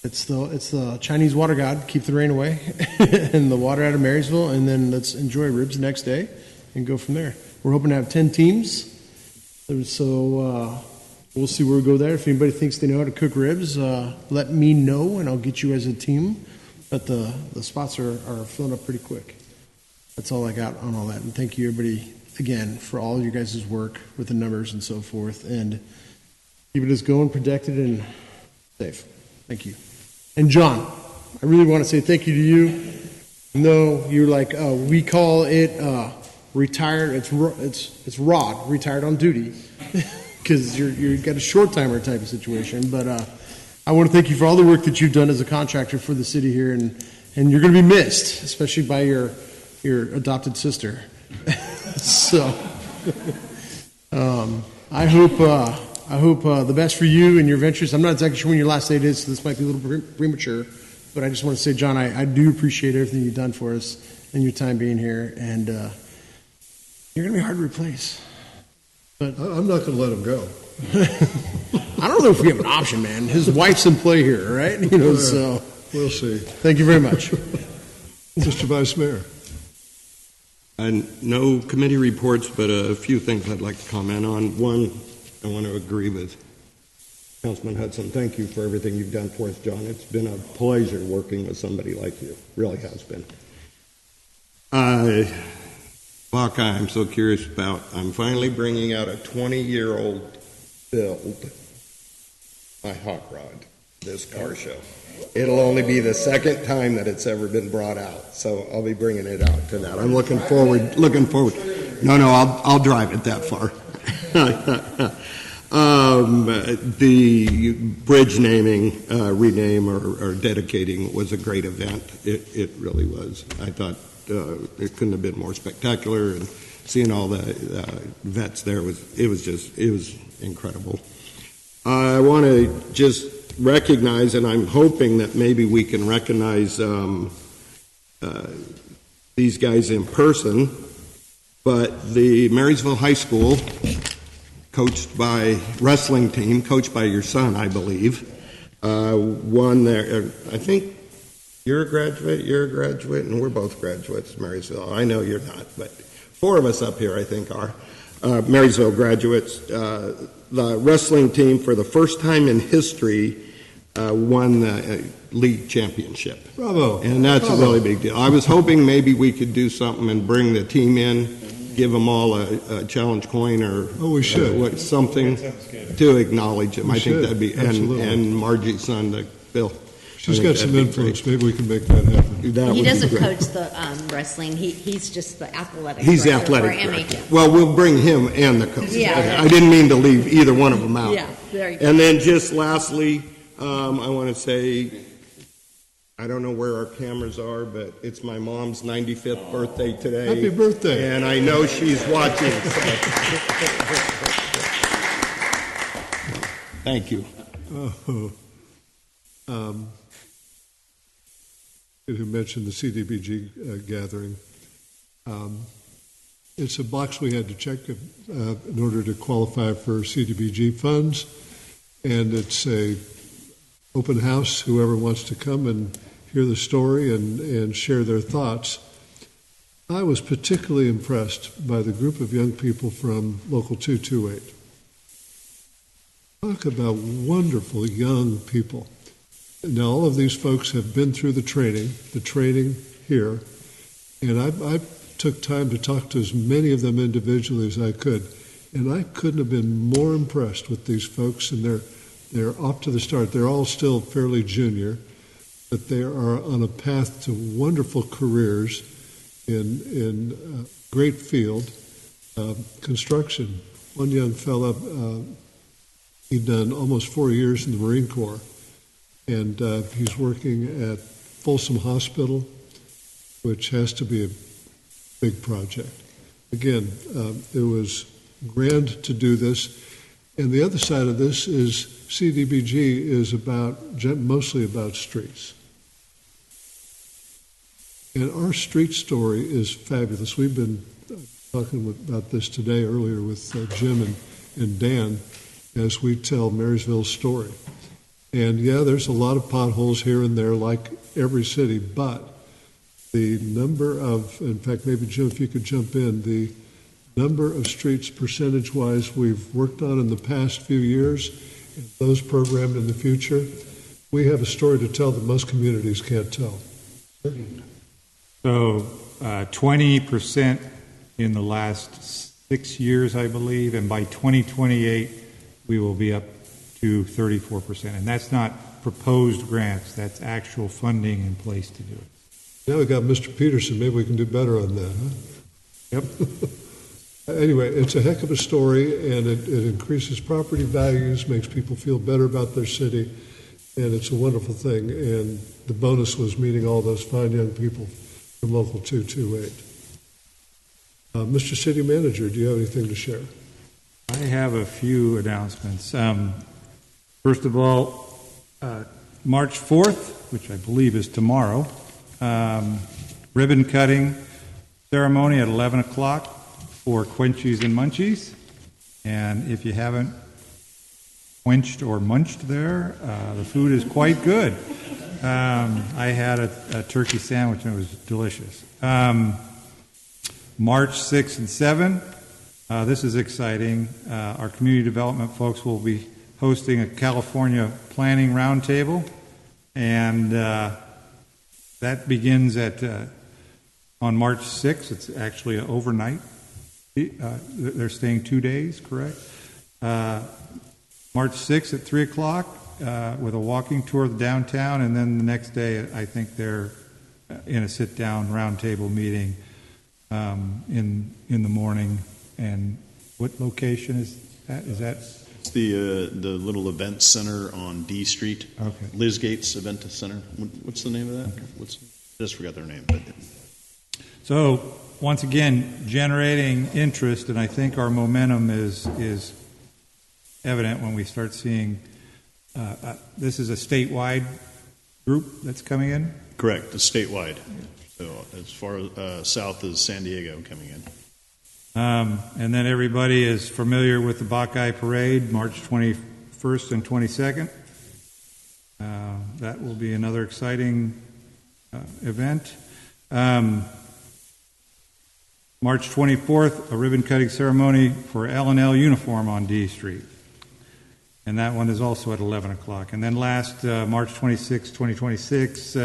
S12: it's the Chinese water god, keep the rain away, and the water out of Marysville, and then let's enjoy ribs the next day and go from there. We're hoping to have 10 teams. So we'll see where we go there. If anybody thinks they know how to cook ribs, let me know, and I'll get you as a team. But the spots are filling up pretty quick. That's all I got on all that. And thank you, everybody, again, for all your guys' work with the numbers and so forth. And keeping us going, protected, and safe. Thank you. And John, I really want to say thank you to you. No, you're like, we call it retired. It's Rod, retired on duty, because you got a short timer type of situation. But I want to thank you for all the work that you've done as a contractor for the city here, and you're going to be missed, especially by your adopted sister. So I hope the best for you and your ventures. I'm not exactly sure when your last date is, so this might be a little premature, but I just want to say, John, I do appreciate everything you've done for us and your time being here, and you're going to be hard to replace. But
S4: I'm not going to let him go.
S12: I don't know if we have an option, man. His wife's in play here, right? You know, so
S4: we'll see.
S12: Thank you very much.
S4: Mr. Vice Mayor.
S6: And no committee reports, but a few things I'd like to comment on. One, I want to agree with Councilman Hudson. Thank you for everything you've done for us, John. It's been a pleasure working with somebody like you. Really has been. Buckeye, I'm so curious about. I'm finally bringing out a 20-year-old build, my hot rod, this car show. It'll only be the second time that it's ever been brought out, so I'll be bringing it out to that. I'm looking forward. No, I'll drive it that far. The bridge naming, rename, or dedicating was a great event. It really was. I thought it couldn't have been more spectacular, and seeing all the vets there it was incredible. I want to just recognize, and I'm hoping that maybe we can recognize these guys in person, but the Marysville High School wrestling team, coached by your son, I believe, won there. I think you're a graduate, and we're both graduates, Marysville. I know you're not, but 4 of us up here, I think, are Marysville graduates. The wrestling team, for the first time in history, won the league championship.
S4: Bravo.
S6: And that's a really big deal. I was hoping maybe we could do something and bring the team in, give them all a challenge coin or
S4: we should.
S6: Something to acknowledge them. I think that'd be, and Margie's son, Bill.
S4: She's got some influence. Maybe we can make that happen.
S7: He doesn't coach the wrestling. He's just the athletic.
S6: He's the athletic director. Well, we'll bring him and the coach.
S7: Yeah.
S6: I didn't mean to leave either one of them out.
S7: Yeah, there you go.
S6: And then just lastly, I want to say, I don't know where our cameras are, but it's my mom's 95th birthday today.
S4: Happy birthday.
S6: And I know she's watching. Thank you.
S4: Who mentioned the CDBG gathering. It's a box we had to check in order to qualify for CDBG funds, and it's a open house. Whoever wants to come and hear the story and share their thoughts. I was particularly impressed by the group of young people from Local 228. Talk about wonderful young people. Now, all of these folks have been through the training here, and I took time to talk to as many of them individually as I could, and I couldn't have been more impressed with these folks, and they're off to the start. They're all still fairly junior, but they are on a path to wonderful careers in great field, construction. One young fella, he'd done almost 4 years in the Marine Corps, and he's working at Folsom Hospital, which has to be a big project. Again, it was grand to do this. And the other side of this is CDBG is mostly about streets. And our street story is fabulous. We've been talking about this today earlier with Jim and Dan as we tell Marysville's story. And yeah, there's a lot of potholes here and there like every city, but the number of, in fact, maybe Jim, if you could jump in, the number of streets percentage-wise we've worked on in the past few years, and those programmed in the future, we have a story to tell that most communities can't tell.
S8: So 20% in the last 6 years, I believe, and by 2028, we will be up to 34%. And that's not proposed grants, that's actual funding in place to do it.
S4: Now we've got Mr. Peterson, maybe we can do better on that, huh? Yep. Anyway, it's a heck of a story, and it increases property values, makes people feel better about their city, and it's a wonderful thing. And the bonus was meeting all those fine young people from Local 228. Mr. City Manager, do you have anything to share?
S8: I have a few announcements. First of all, March 4th, which I believe is tomorrow, ribbon cutting ceremony at 11 o'clock for Quenchies and Munchies. And if you haven't quenched or munched there, the food is quite good. I had a turkey sandwich and it was delicious. March 6th and 7th, this is exciting. Our community development folks will be hosting a California planning roundtable, and that begins on March 6th. It's actually an overnight. They're staying 2 days, correct? March 6th at 3 o'clock with a walking tour of the downtown, and then the next day I think they're in a sit-down roundtable meeting in the morning. And what location is that? Is that?
S16: It's the little event center on D Street.
S8: Okay.
S16: Liz Gates Event Center. What's the name of that? Okay. Just forgot their name. But. So
S8: once again, generating interest, and I think our momentum is evident when we start seeing. This is a statewide group that's coming in.
S16: Correct. It's statewide. So as far south as San Diego coming in.
S8: And then everybody is familiar with the Buckeye Parade, March 21st and 22nd. That will be another exciting event. March 24th, a ribbon-cutting ceremony for L&L uniform on D Street. And that one is also at 11 o'clock. And then last, March 26, 2026,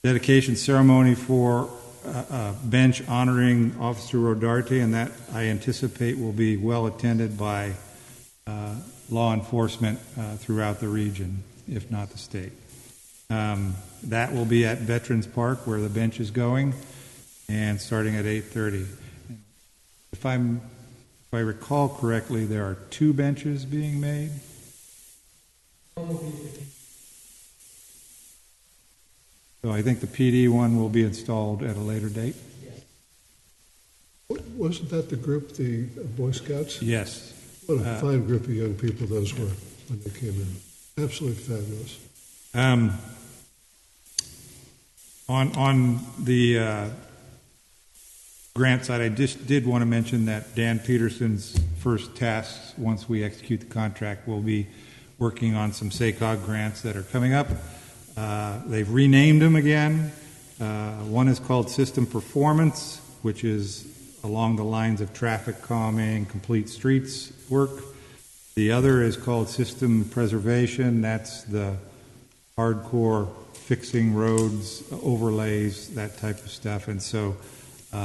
S8: dedication ceremony for a bench honoring Officer Rodarte, and that I anticipate will be well attended by law enforcement throughout the region, if not the state. That will be at Veterans Park, where the bench is going, and starting at 8:30. If I recall correctly, there are 2 benches being made. So I think the PD one will be installed at a later date.
S4: Wasn't that the group, the Boy Scouts?
S8: Yes.
S4: What a fine group of young people those were when they came in. Absolutely fabulous.
S8: On the grant side, I just did want to mention that Dan Peterson's first tasks, once we execute the contract, will be working on some SACOG grants that are coming up. They've renamed them again. One is called System Performance, which is along the lines of traffic calming, complete streets work. The other is called System Preservation. That's the hardcore fixing roads, overlays, that type of stuff. And so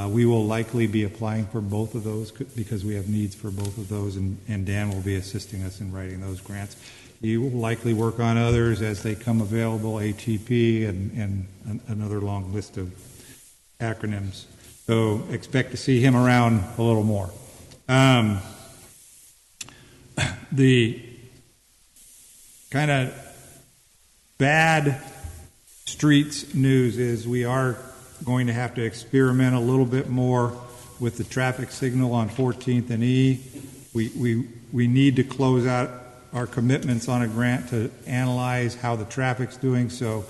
S8: we will likely be applying for both of those because we have needs for both of those, and Dan will be assisting us in writing those grants. He will likely work on others as they come available, ATP and another long list of acronyms. So expect to see him around a little more. The kind of bad streets news is we are going to have to experiment a little bit more with the traffic signal on 14th and E. We need to close out our commitments on a grant to analyze how the traffic's doing. So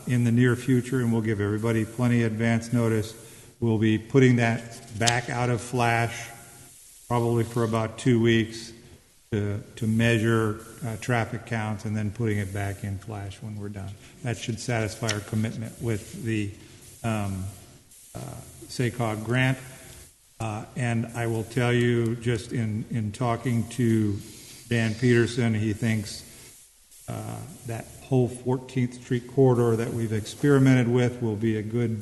S8: in the near future, and we'll give everybody plenty of advance notice, we'll be putting that back out of Flash probably for about 2 weeks to measure traffic counts, and then putting it back in Flash when we're done. That should satisfy our commitment with the SACOG grant. And I will tell you, just in talking to Dan Peterson, he thinks that whole 14th Street corridor that we've experimented with will be a good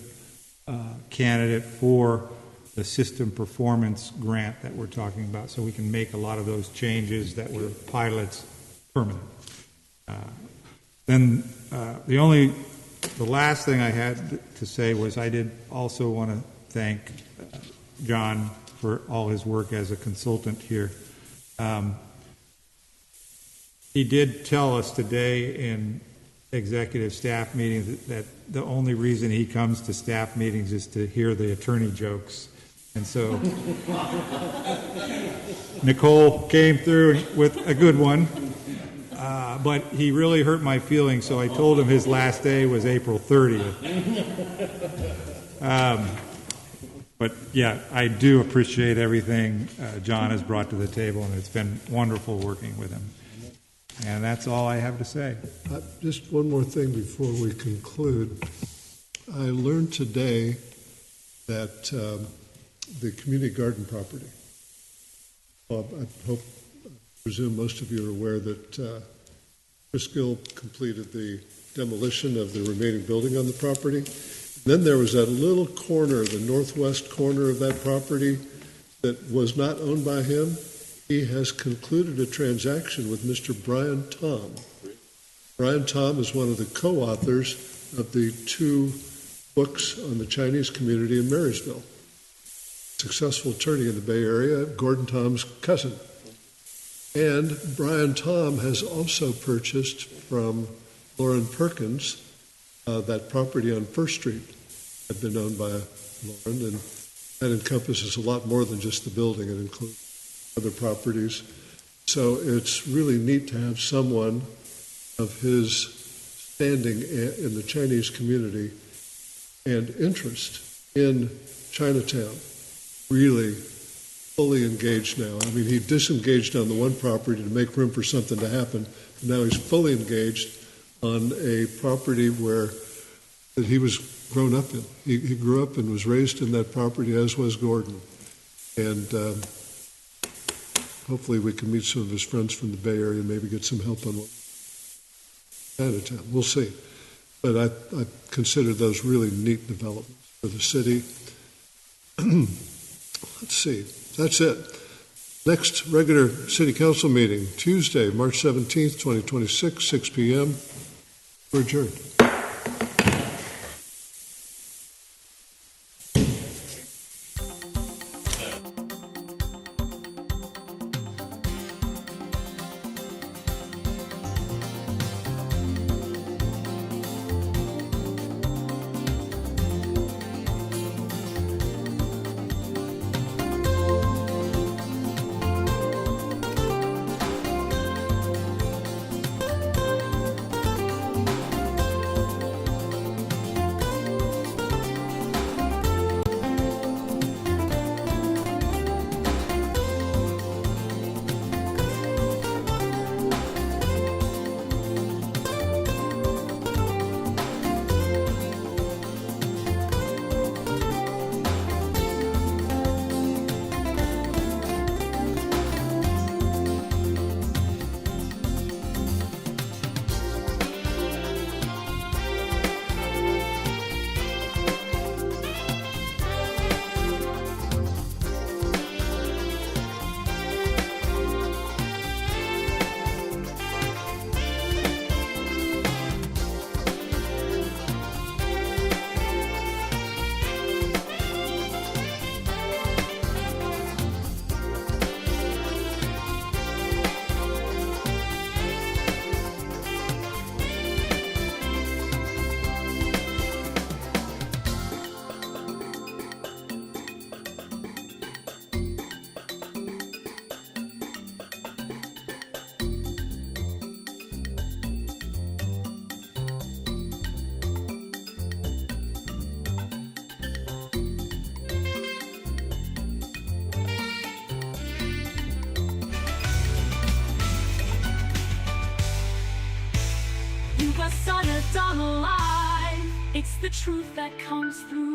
S8: candidate for the system performance grant that we're talking about, so we can make a lot of those changes that were pilots permanent. Then the last thing I had to say was I did also want to thank John for all his work as a consultant here. He did tell us today in executive staff meetings that the only reason he comes to staff meetings is to hear the attorney jokes. And so Nicole came through with a good one, but he really hurt my feelings, so I told him his last day was April 30th. But yeah, I do appreciate everything John has brought to the table, and it's been wonderful working with him. And that's all I have to say.
S4: Just one more thing before we conclude. I learned today that the community garden property, I presume most of you are aware that Chris Gill completed the demolition of the remaining building on the property. Then there was that little corner, the northwest corner of that property, that was not owned by him. He has concluded a transaction with Mr. Brian Tom. Brian Tom is one of the co-authors of the 2 books on the Chinese community in Marysville. Successful attorney in the Bay Area, Gordon Tom's cousin. And Brian Tom has also purchased from Lauren Perkins that property on First Street had been owned by Lauren, and that encompasses a lot more than just the building. It includes other properties. So it's really neat to have someone of his standing in the Chinese community and interest in Chinatown really fully engaged now. I mean, he disengaged on the one property to make room for something to happen. Now he's fully engaged on a property that he was grown up in. He grew up and was raised in that property, as was Gordon. And hopefully we can meet some of his friends from the Bay Area and maybe get some help on what Chinatown. We'll see. But I consider those really neat developments for the city. Let's see. That's it. Next regular city council meeting, Tuesday, March 17th, 2026, 6 p.m. We're adjourned.
S2: the truth that comes through.